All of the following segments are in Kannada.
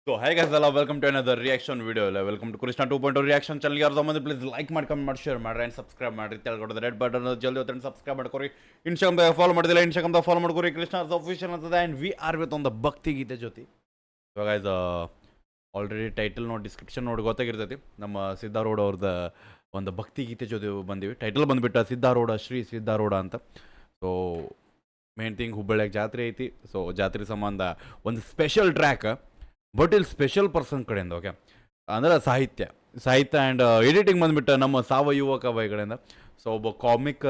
So hi guys, hello, welcome to another reaction video. Welcome to Krishna 2.0 reaction channel. ಯಾರು ಸಂಬಂಧ ಪ್ಲೀಸ್ ಲೈಕ್ ಮಾಡಿ ಕಮೆಂಟ್ ಮಾಡಿ ಶೇರ್ ಮಾಡಿ ಆ್ಯಂಡ್ ಸಬ್ಸ್ಕ್ರೈಬ್ ಮಾಡಿ ತೆಳಗಡೆ ರೆಡ್ ಬಟನ್ ಜಲ್ದಿ ಹೊತ್ತು ಸಬ್ಸ್ಕ್ರೈಬ್ ಮಾಡ್ಕೊರಿ. ಇನ್ಸ್ಟಾಗ್ರಾಮ್ದಾಗ ಫಾಲೋ ಮಾಡಿದಿಲ್ಲ, ಇನ್ಸ್ಟಾಗ್ರಾಮ್ದಾಗ ಫಾಲೋ ಮಾಡ್ಕೊರಿ. ಕೃಷ್ಣಾಸ್ ಆಫಿಷಿಯಲ್ ಅಂತದೆ ಆ್ಯಂಡ್ ವಿ ಆರ್ ವಿತ್ ಒಂದು ಭಕ್ತಿ ಗೀತೆ ಜೊತೆ. ಇವಾಗ ಇದು ಆಲ್ರೆಡಿ ಟೈಟಲ್ ನೋಡಿ ಡಿಸ್ಕ್ರಿಪ್ಷನ್ ನೋಡಿ ಗೊತ್ತಾಗಿರ್ತೈತಿ. ನಮ್ಮ ಸಿದ್ಧಾರೂಢ ಅವ್ರದ್ದು ಒಂದು ಭಕ್ತಿ ಗೀತೆ ಜೊತೆ ಬಂದೀವಿ. ಟೈಟಲ್ ಬಂದುಬಿಟ್ಟು ಸಿದ್ಧಾರೂಢ ಶ್ರೀ ಸಿದ್ಧಾರೂಢ ಅಂತ. ಸೊ ಮೇನ್ ಥಿಂಗ್ ಹುಬ್ಬಳ್ಳಿಯಾಗ ಜಾತ್ರೆ ಐತಿ. ಸೊ ಜಾತ್ರೆ ಸಂಬಂಧ ಒಂದು ಸ್ಪೆಷಲ್ ಟ್ರ್ಯಾಕ್, ಬಟ್ ಇಲ್ಲಿ ಸ್ಪೆಷಲ್ ಪರ್ಸನ್ ಕಡೆಯಿಂದ. ಓಕೆ, ಅಂದರೆ ಸಾಹಿತ್ಯ ಆ್ಯಂಡ್ ಎಡಿಟಿಂಗ್ ಬಂದುಬಿಟ್ಟು ನಮ್ಮ ಸಾವಯುವ ಕವೈ ಕಡೆಯಿಂದ. ಸೊ ಒಬ್ಬ ಕಾಮಿಕ್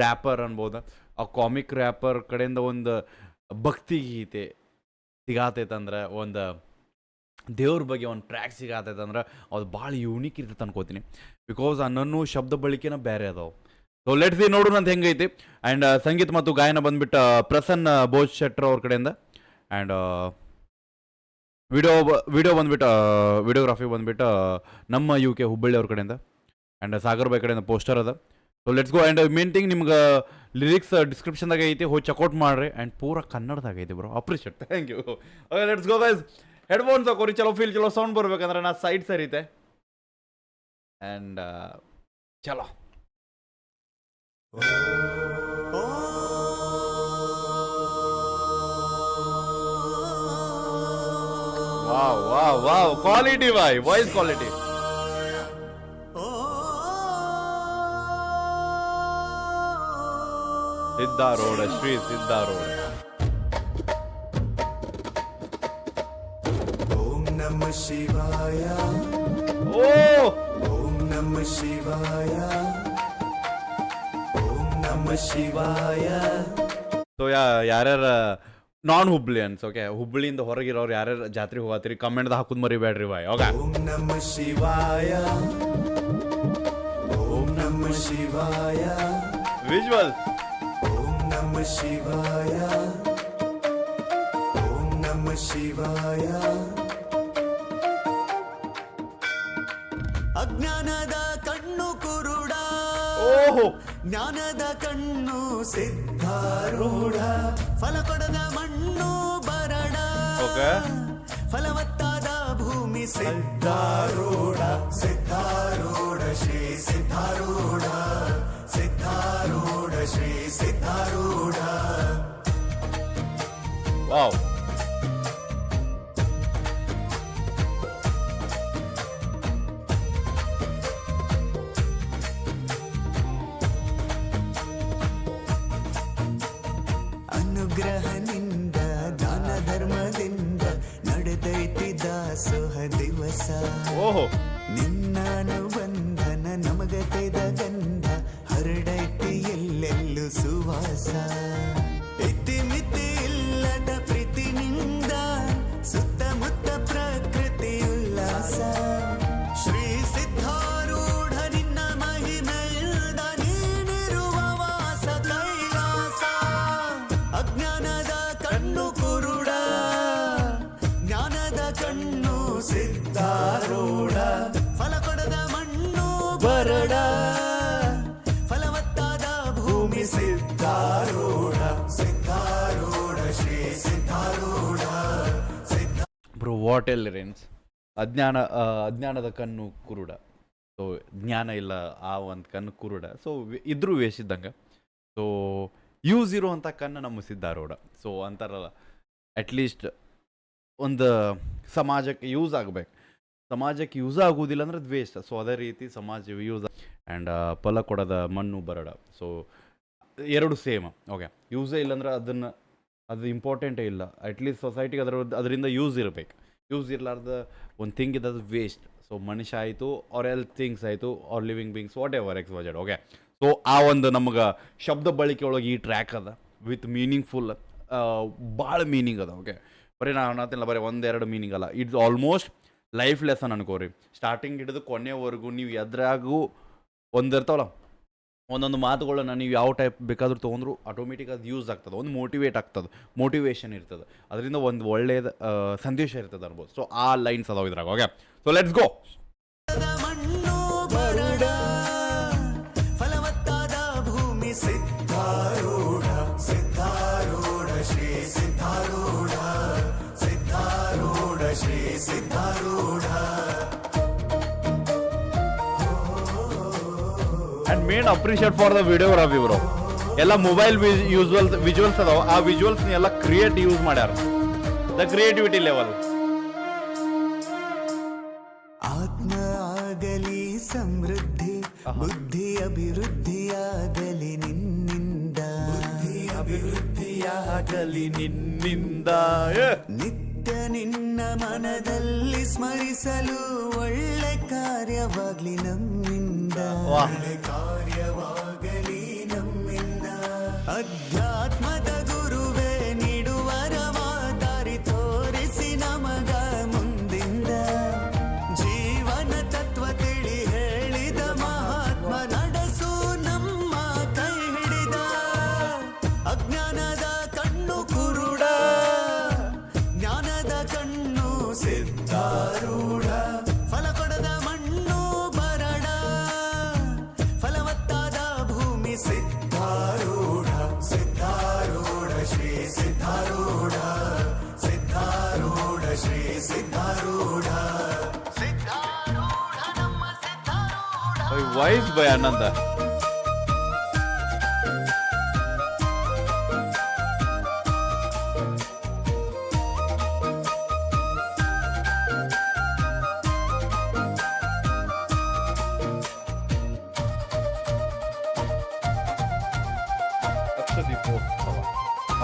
ರ್ಯಾಪರ್ ಅನ್ಬೋದು. ಆ ಕಾಮಿಕ್ ರ್ಯಾಪರ್ ಕಡೆಯಿಂದ ಒಂದು ಭಕ್ತಿ ಗೀತೆ ಸಿಗಾತೈತಂದ್ರೆ, ಒಂದು ದೇವ್ರ ಬಗ್ಗೆ ಒಂದು ಟ್ರ್ಯಾಕ್ ಸಿಗಾತೈತಂದ್ರೆ ಅದು ಭಾಳ ಯೂನಿಕ್ ಇರ್ತೈತೆ ಅನ್ಕೋತೀನಿ. ಬಿಕಾಸ್ ನನ್ನ ಶಬ್ದ ಬಳಕೆನ ಬೇರೆ ಅದಾವೆ. ಸೊ ಲೆಟ್ಸ್ ಸಿ ನೋಡೋಣ ಅಂತ ಹೆಂಗೈತಿ. ಆ್ಯಂಡ್ ಸಂಗೀತ ಮತ್ತು ಗಾಯನ ಬಂದುಬಿಟ್ಟು ಪ್ರಸನ್ನ ಭೋಜ್ ಶೆಟ್ರ್ ಅವ್ರ ಕಡೆಯಿಂದ. ಆ್ಯಂಡ್ ವಿಡಿಯೋ ಬಂದುಬಿಟ್ಟು ವಿಡಿಯೋಗ್ರಾಫಿ ಬಂದುಬಿಟ್ಟು ನಮ್ಮ UK ಹುಬ್ಬಳ್ಳಿ ಅವ್ರ ಕಡೆಯಿಂದ. ಆ್ಯಂಡ್ ಸಾಗರ್ ಬಾಯ್ ಕಡೆಯಿಂದ ಪೋಸ್ಟರ್ ಅದ. So let's go. And main thing ನಿಮ್ಗೆ ಲಿರಿಕ್ಸ್ ಡಿಸ್ಕ್ರಿಪ್ಷನ್ದಾಗ ಐತಿ, ಹೋಗಿ ಚೆಕ್ಔಟ್ ಮಾಡಿರಿ. ಆ್ಯಂಡ್ ಪೂರ ಕನ್ನಡದಾಗ ಐತಿ bro, appreciate, thank you. Okay let's go guys. Headphones ಹಾಕೋರಿ, ಚಲೋ ಫೀಲ್ ಚಲೋ ಸೌಂಡ್ ಬರ್ಬೇಕಂದ್ರೆ ನಾ ಸೈಡ್ ಸರಿತೆ. ಆ್ಯಂಡ್ ಚಲೋ. Wow, quality bhai, voice quality. Siddharooda, Shri Siddharooda. Om Namah Shivaya. Oh! Om Namah Shivaya. Om Namah Shivaya. So ಯಾರ್ಯಾರ ನಾನ್ ಹುಬ್ಳಿಯನ್ಸ್, ಓಕೆ, ಹುಬ್ಳಿಯಿಂದ ಹೊರಗಿರೋರು ಯಾರ್ಯಾರು ಜಾತ್ರೆಗೆ ಹೋಗತ್ತೀರಿ ಕಮೆಂಟ್ದಾಗ ಹಾಕೋದು ಮರಿಬೇಡ್ರಿ ಬಾಯ್. Okay, Om Namah Shivaya. Om Namah Shivaya. Visual. Om Namah Shivaya. Om Namah Shivaya. ಅಜ್ಞಾನದ ಕಣ್ಣು ಕುರುಡ, ಓಹೋ, ಜ್ಞಾನದ ಕಣ್ಣು ಸಿದ್ಧಾರೂಢ, ಫಲ ಕೊಡದ ಮಣ್ಣು ಬರಡ, ಓಕೆ, ಫಲವತ್ತಾದ ಭೂಮಿ ಸಿದ್ಧಾರೂಢ, ಸಿದ್ಧಾರೂಢ ಶ್ರೀ ಸಿದ್ಧಾರೂಢ, ಸಿದ್ಧಾರೂಢ ಶ್ರೀ ಸಿದ್ಧಾರೂಢ. ವಾವ್. ಅನುಗ್ರಹನಿಂದ ದಾನ ಧರ್ಮದಿಂದ ನಡೆದೈತಿ ದಾಸೋಹ ದಿವಸ, ಓಹೋ, ನಿನ್ನಾನು ಬಂಧನ ನಮಗತೆದ ಗಂಧ ಹರಡೈತಿ ಎಲ್ಲೆಲ್ಲೂ ಸುವಾಸ, ಇತಿಮಿತಿ ಇಲ್ಲದ ಪ್ರೀತಿನಿಂದ ಸುತ್ತಮುತ್ತ ಪ್ರಕೃತಿ ಉಲ್ಲಾಸ, ಶ್ರೀ ಸಿದ್ಧಾರೂಢ ನಿನ್ನ ಮಹಿಮೆಯಿಂದ ನೀನಿರುವ ವಾಸ ಕೈಲಾಸ, ಅಜ್ಞಾನದ ಕಣ್ಣು ಕುರುಡ, ಜ್ಞಾನದ ಕಣ್ಣು ಸಿದ್ಧಾರೂಢ, ಫಲ ಕೊಡದ ಮಣ್ಣು ಬರಡ, ಫಲವತ್ತಾದ ಭೂಮಿ ಸಿದ್ಧಾರೂಢ, ಸಿದ್ಧಾರೂಢ ಶ್ರೀ ಸಿದ್ಧಾರೂಢ, ಸಿದ್ಧ. Bro what L rains. ಅಜ್ಞಾನದ ಕಣ್ಣು ಕುರುಡ. ಸೊ ಜ್ಞಾನ ಇಲ್ಲ, ಆ ಒಂದು ಕಣ್ಣು ಕುರುಡ. ಸೊ ಇದ್ರೂ ವೇಷಿದ್ದಂಗೆ. ಸೊ ಯೂಸ್ ಇರುವಂಥ ಕಣ್ಣು ನಮ್ಮ ಸಿದ್ಧಾರೂಢ. ಸೊ ಅಂತಾರಲ್ಲ, ಅಟ್ಲೀಸ್ಟ್ ಒಂದು ಸಮಾಜಕ್ಕೆ ಯೂಸ್ ಆಗಬೇಕು. ಸಮಾಜಕ್ಕೆ ಯೂಸ್ ಆಗೋದಿಲ್ಲ ಅಂದ್ರೆ ಅದು ವೇಸ್ಟ್. ಸೊ ಅದೇ ರೀತಿ ಸಮಾಜ ಯೂಸ್ ಆ್ಯಂಡ್ ಫಲ ಕೊಡದ ಮಣ್ಣು ಬರಡ. ಸೊ ಎರಡು ಸೇಮ್. ಓಕೆ, ಯೂಸೇ ಇಲ್ಲಾಂದ್ರೆ ಅದು ಇಂಪಾರ್ಟೆಂಟೇ ಇಲ್ಲ. ಅಟ್ಲೀಸ್ಟ್ ಸೊಸೈಟಿಗೆ ಅದರಿಂದ ಯೂಸ್ ಇರಬೇಕು. ಯೂಸ್ ಇರಲಾರ್ದ ಒಂದು ಥಿಂಗ್ ಇದೆ, ಅದು ವೇಸ್ಟ್. ಸೊ ಮನುಷ್ಯ ಆಯಿತು, ಆರ್ ಎಲ್ ಥಿಂಗ್ಸ್ ಆಯಿತು, or living beings, whatever X Y Z. Okay, so ಆ ಒಂದು ನಮಗೆ ಶಬ್ದ ಬಳಕೆ ಒಳಗೆ ಈ ಟ್ರ್ಯಾಕ್ ಅದ ವಿತ್ ಮೀನಿಂಗ್ಫುಲ್, ಭಾಳ ಮೀನಿಂಗ್ ಅದ. ಓಕೆ, ಬರೀ ನಾನು ಅನ್ನತ್ತಿಲ್ಲ ಬರೀ ಒಂದೆರಡು ಮೀನಿಂಗ್ ಅಲ್ಲ, ಇಟ್ಸ್ ಆಲ್ಮೋಸ್ಟ್ ಲೈಫ್ ಲೆಸನ್ ಅನ್ಕೋರಿ. ಸ್ಟಾರ್ಟಿಂಗ್ ಹಿಡಿದು ಕೊನೆವರೆಗೂ ನೀವು ಎದ್ರಾಗೂ ಒಂದಿರ್ತಾವಲ್ಲ ಒಂದೊಂದು ಮಾತುಗಳನ್ನ ನೀವು ಯಾವ ಟೈಪ್ ಬೇಕಾದ್ರೂ ತೊಗೊಂಡ್ರು ಆಟೋಮೆಟಿಕ್ ಅದು ಯೂಸ್ ಆಗ್ತದೆ. ಒಂದು ಮೋಟಿವೇಟ್ ಆಗ್ತದೆ, ಮೋಟಿವೇಶನ್ ಇರ್ತದೆ, ಅದರಿಂದ ಒಂದು ಒಳ್ಳೆಯದು ಸಂದೇಶ ಇರ್ತದೆ ಅನ್ಬೋದು. ಸೊ ಆ ಲೈನ್ಸ್ ಅದಾವ ಇದ್ರಾಗ. Okay, so let's go. ಮಣ್ಣು ಬರಡ, ಫಲವತ್ತಾದ ಭೂಮಿ Siddharudha, Siddharudha Shri Siddharudha, Siddharudha Shri Shri Siddharudha. And man appreciate for the videography bro. ಎಲ್ಲ ಮೊಬೈಲ್ ವಿಜುವಲ್ಸ್ ಅದಾವ, ಆ ವಿಜುವಲ್ಸ್ ಎಲ್ಲ ಕ್ರಿಯೇಟ್ ಯೂಸ್ ಮಾಡ್ಯಾರ. The creativity level. ಆತ್ಮ ಆಗಲಿ ಸಮೃದ್ಧಿ, ಬುದ್ಧಿ ಅಭಿವೃದ್ಧಿಯಾಗಲಿ ನಿನ್ನಿಂದ, ಅಭಿವೃದ್ಧಿಯಾಗಲಿ ನಿನ್ನಿಂದ. ನಿತ್ಯ ನಿನ್ನ ಮನದಲ್ಲಿ ಸ್ಮರಿಸಲು ಒಳ್ಳೆ ಕಾರ್ಯವಾಗ್ಲಿ ನಮ್ಮಿಂದ, ಒಳ್ಳೆ ಕಾರ್ಯವಾಗಲಿ ನಮ್ಮಿಂದ. ಅಧ್ಯಾತ್ಮದ ಗುರುವೇ ನೀಡುವರ ದಾರಿ ತೋರಿಸಿ ನಮಗ ಮುಂದಿಂದ, ಜೀವನ ತತ್ವ ತಿಳಿ ಹೇಳಿದ ಮಹಾತ್ಮ ನಡೆಸು ನಮ್ಮ ಕೈ ಹಿಡಿದ. ಅಜ್ಞಾನದ ಕಣ್ಣು ಕುರುಡ, ಜ್ಞಾನದ ಕಣ್ಣು ಸಿದ್ಧಾರೂಢ. ಫಲ ಕೊಡದ ಮಣ್ಣು ಬರಡ, ಫಲವತ್ತಾದ ಭೂಮಿ ಸಿದ್ಧಾರೂಢ. ಸಿದ್ಧಾರೂಢ ಶ್ರೀ ಸಿದ್ಧಾರೂಢ, ಸಿದ್ಧಾರೂಢ ಶ್ರೀ ಸಿದ್ಧಾರೂಢ. ಸಿದ್ಧಾರೂಢ ನಮ್ಮ ಸಿದ್ಧಾರೂಢ. ವಾಯ್ಸ್ ಬೈ ಆನಂದ.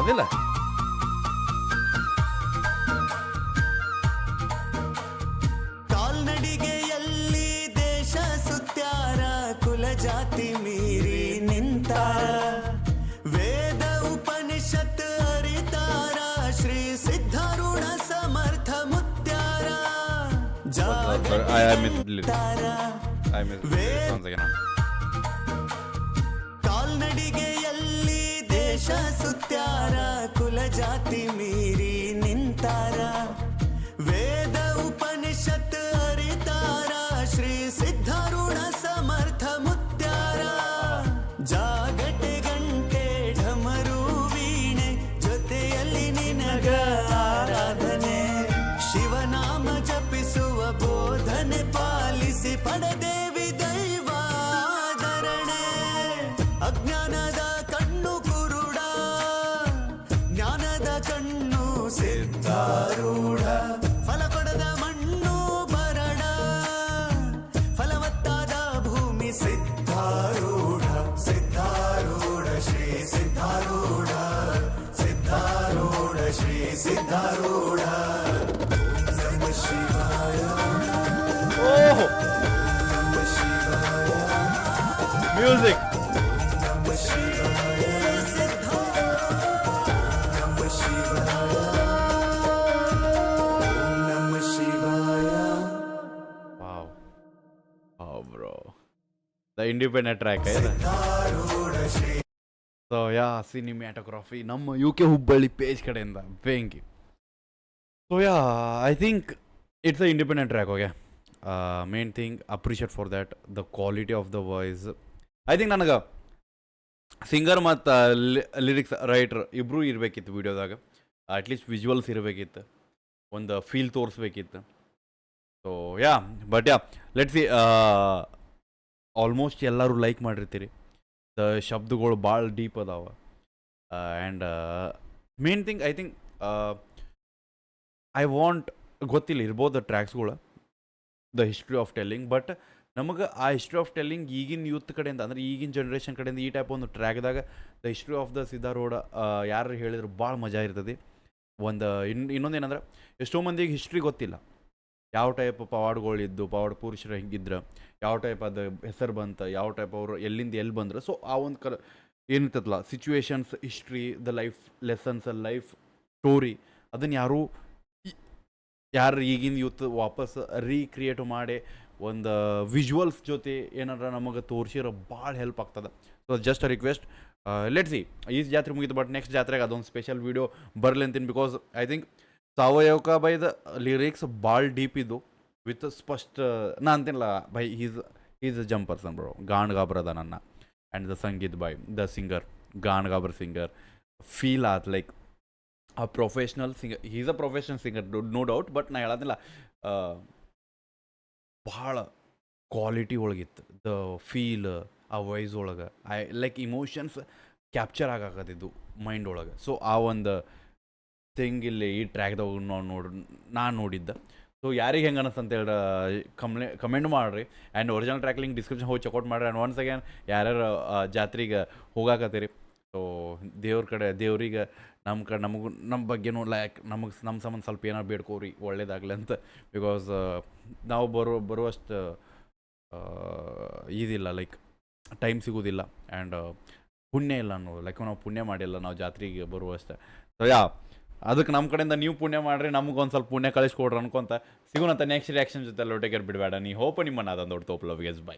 ಅದಿಲ್ಲ ಕಾಲ್ನಡಿಗೆಯಲ್ಲಿ ದೇಶ ಸುತ್ಯಾರ, ಕುಲ ಜಾತಿ ಮೀರಿ ನಿಂತಾರ, ವೇದ ಉಪನಿಷತ್ ಅರಿತಾರ, ಶ್ರೀ ಸಿದ್ಧಾರೂಢ ಸಮರ್ಥ ಮುತ್ಯಾರ. I missed it. I missed it. Once again. ಕಾಲ್ನಡಿಗೆಯಲ್ಲಿ ದೇಶ ಸುತ್ಯಾರ, ಕುಲ ಜಾತಿ ಮೀರಿ ನಿಂತಾರ, ವೇದ ಉಪನಿಷತ್ ಅರಿತಾರ, ಶ್ರೀ ಸಿದ್ಧಾರೂಢ ಸಮರ್ಥ ಮುತ್ಯಾರ. ಜಾಗಟೆ ಗಂಟೆ ಢಮರು ವೀಣೆ, ಜೊತೆಯಲ್ಲಿ ನಿನಗ ಆರಾಧನೆ, ಶಿವನಾಮ ಜಪಿಸುವ ಬೋಧನೆ ಪಾಲಿಸಿ ಪಡೆದೇವಿ ದೈವಾದರಣೆ. ಅಜ್ಞಾನದ ಕಣ್ಣು ಕುರುಡ, ಜ್ಞಾನದ ಕಣ್ಣು ಸಿದ್ಧಾರೂಢ. ಫಲ ಕೊಡದ ಮಣ್ಣು ಬರಡ, ಫಲವತ್ತಾದ ಭೂಮಿ ಸಿದ್ಧಾರೂಢ. ಸಿದ್ಧಾರೂಢ ಶ್ರೀ ಸಿದ್ಧಾರೂಢ, ಸಿದ್ಧಾರೂಢ ಶ್ರೀ ಸಿದ್ಧಾರೂಢ. ನಮ ಶಿವಾಯ, ಓಹ್ ನಮ ಶಿವಾಯ, ಮ್ಯೂಸಿಕ್. ನಮ ಶಿವಾಯ, ನಮ ಶಿವಾಯ, ನಮ ಶಿವಾಯ. Wow bro, the independent track ಇದೆ. Siddharudha Shri. So yeah, cinematography ನಮ್ಮ UK ಹುಬ್ಬಳ್ಳಿ ಪೇಜ್ ಕಡೆಯಿಂದ ಬೆಂಕಿ. So yeah, I think it's a independent track. Okay, main thing appreciate for that the quality of the voice. I think ನನಗೆ ಸಿಂಗರ್ ಮತ್ತು ಲಿರಿಕ್ಸ್ ರೈಟರ್ ಇಬ್ಬರೂ ಇರಬೇಕಿತ್ತು ವಿಡಿಯೋದಾಗ. ಅಟ್ಲೀಸ್ಟ್ ವಿಜುವಲ್ಸ್ ಇರಬೇಕಿತ್ತು, ಒಂದು ಫೀಲ್ ತೋರಿಸ್ಬೇಕಿತ್ತು. So yeah, but yeah, let's see. Almost ಎಲ್ಲರೂ ಲೈಕ್ ಮಾಡಿರ್ತೀರಿ. ದ ಶಬ್ದಗಳು ಭಾಳ ಡೀಪ್ ಅದಾವ. And main thing I think I want, ಗೊತ್ತಿಲ್ಲ ಇರ್ಬೋದು ಟ್ರ್ಯಾಕ್ಸ್ಗಳು, the history of telling. But ನಮಗೆ ಆ ಹಿಸ್ಟ್ರಿ ಆಫ್ ಟೆಲ್ಲಿಂಗ್ ಈಗಿನ ಯೂತ್ ಕಡೆಯಿಂದ, ಅಂದರೆ ಈಗಿನ ಜನ್ರೇಷನ್ ಕಡೆಯಿಂದ ಈ ಟೈಪ್ ಒಂದು ಟ್ರ್ಯಾಕ್ದಾಗ the history of the Siddharudha ಯಾರು ಹೇಳಿದ್ರು ಭಾಳ ಮಜಾ ಇರ್ತದೆ. ಒಂದು ಇನ್ನೊಂದೇನಂದ್ರೆ, ಎಷ್ಟೋ ಮಂದಿಗೆ ಹಿಸ್ಟ್ರಿ ಗೊತ್ತಿಲ್ಲ. ಯಾವ ಟೈಪ್ ಪವಾಡ್ಗಳಿದ್ದು, ಪವಾಡ ಪುರುಷರು ಹೆಂಗಿದ್ರು, ಯಾವ ಟೈಪ್ ಅದು ಹೆಸರು ಬಂತು, ಯಾವ ಟೈಪ್ ಅವರು ಎಲ್ಲಿಂದ ಎಲ್ಲಿ ಬಂದರು. ಸೊ ಆ ಒಂದು ಏನಿರ್ತದಲ್ಲ situations, history, the life lessons, life story, ಅದನ್ನು ಯಾರು ಈಗಿನ ಯೂತ್ ವಾಪಸ್ ರೀಕ್ರಿಯೇಟ್ ಮಾಡಿ ಒಂದು ವಿಜುವಲ್ಸ್ ಜೊತೆ ಏನಾರ ನಮಗೆ ತೋರಿಸಿರೋ ಭಾಳ ಹೆಲ್ಪ್ ಆಗ್ತದೆ. So just a request, let see. ಈ ಜಾತ್ರೆ ಮುಗಿತು, ಬಟ್ ನೆಕ್ಸ್ಟ್ ಜಾತ್ರೆಗೆ ಅದೊಂದು ಸ್ಪೆಷಲ್ ವೀಡಿಯೋ ಬರಲಿ ಅಂತೀನಿ. ಬಿಕಾಸ್ ಐ ಥಿಂಕ್ ಸಾವಯವಕ ಬೈದ ಲಿರಿಕ್ಸ್ ಭಾಳ ಡೀಪ್ ಇದ್ದು, ವಿತ್ ಸ್ಪಷ್ಟ. ನಾ ಅಂತೀನಲ್ಲ ಬೈ, is a jump person bro. ಗಾನ್ ಗಾಬ್ರ ಅದ ನನ್ನ. And the sangeet by the singer, ಗಾನ್ ಗಾಬ್ರ ಸಿಂಗರ್. ಫೀಲ್ ಆತ್ like a professional singer, is a professional singer, no doubt. But ನಾ ಹೇಳೋದಿಲ್ಲ, ಭಾಳ ಕ್ವಾಲಿಟಿ ಒಳಗಿತ್ತು ದ ಫೀಲ್, ಆ ವಾಯ್ಸ್ ಒಳಗೆ ಲೈಕ್ ಇಮೋಷನ್ಸ್ ಕ್ಯಾಪ್ಚರ್ ಆಗಾಕತ್ತಿದ್ದು ಮೈಂಡ್ ಒಳಗೆ. ಸೊ ಆ ಒಂದು ಥಿಂಗ್ ಇಲ್ಲಿ ಈ ಟ್ರ್ಯಾಕ್ದಾಗ ನಾನು ನೋಡಿದ್ದೆ. ಸೊ ಯಾರಿಗೆ ಹೆಂಗೆ ಅನ್ನಿಸ್ತು ಅಂತೇಳಿ ಕಮೆಂಟ್ ಮಾಡಿರಿ. And original track link description ಹೋಗಿ ಚೆಕ್ಔಟ್ ಮಾಡಿರಿ. ಆ್ಯಂಡ್ ಒನ್ಸ್ ಅಗೇನ್ ಯಾರ್ಯಾರು ಜಾತ್ರೆಗೆ ಹೋಗಾಕತ್ತೀರಿ, ಸೊ ದೇವ್ರಿಗೆ ನಮಗೂ ನಮ್ಮ ಬಗ್ಗೆನೂ ಲೈಕ್ ನಮ್ಮ ಸಂಬಂಧ ಸ್ವಲ್ಪ ಏನಾರು ಬೇಡ್ಕೋರಿ ಒಳ್ಳೇದಾಗಲಿ ಅಂತ. ಬಿಕಾಸ್ ನಾವು ಬರುವಷ್ಟು ಇದಿಲ್ಲ, ಲೈಕ್ ಟೈಮ್ ಸಿಗೋದಿಲ್ಲ. ಆ್ಯಂಡ್ ಪುಣ್ಯ ಇಲ್ಲ ಅನ್ನೋದು, ಲೈಕ್ ನಾವು ಪುಣ್ಯ ಮಾಡಿಲ್ಲ ನಾವು ಜಾತ್ರೆಗೆ ಬರುವಷ್ಟು. ಸೊ ಅದಕ್ಕೆ ನಮ್ಮ ಕಡೆಯಿಂದ ನೀವು ಪುಣ್ಯ ಮಾಡಿರಿ, ನಮಗೊಂದು ಸ್ವಲ್ಪ ಪುಣ್ಯ ಕಳಿಸ್ಕೊಡ್ರಿ ಅನ್ಕೊಂತ ಸಿಗೋಣಂತ ನೆಕ್ಸ್ಟ್ ರಿಯಾಕ್ಷನ್ ಜೊತೆ ಲೊಟೆಗರ್ ಬಿಡಬೇಡ. ನೀ ಹೋಪ ನಿಮ್ಮನ್ನ ಅದೊಂದು ದೊಡ್ಡ ತೋಪ್ ಲವ್. Guess by.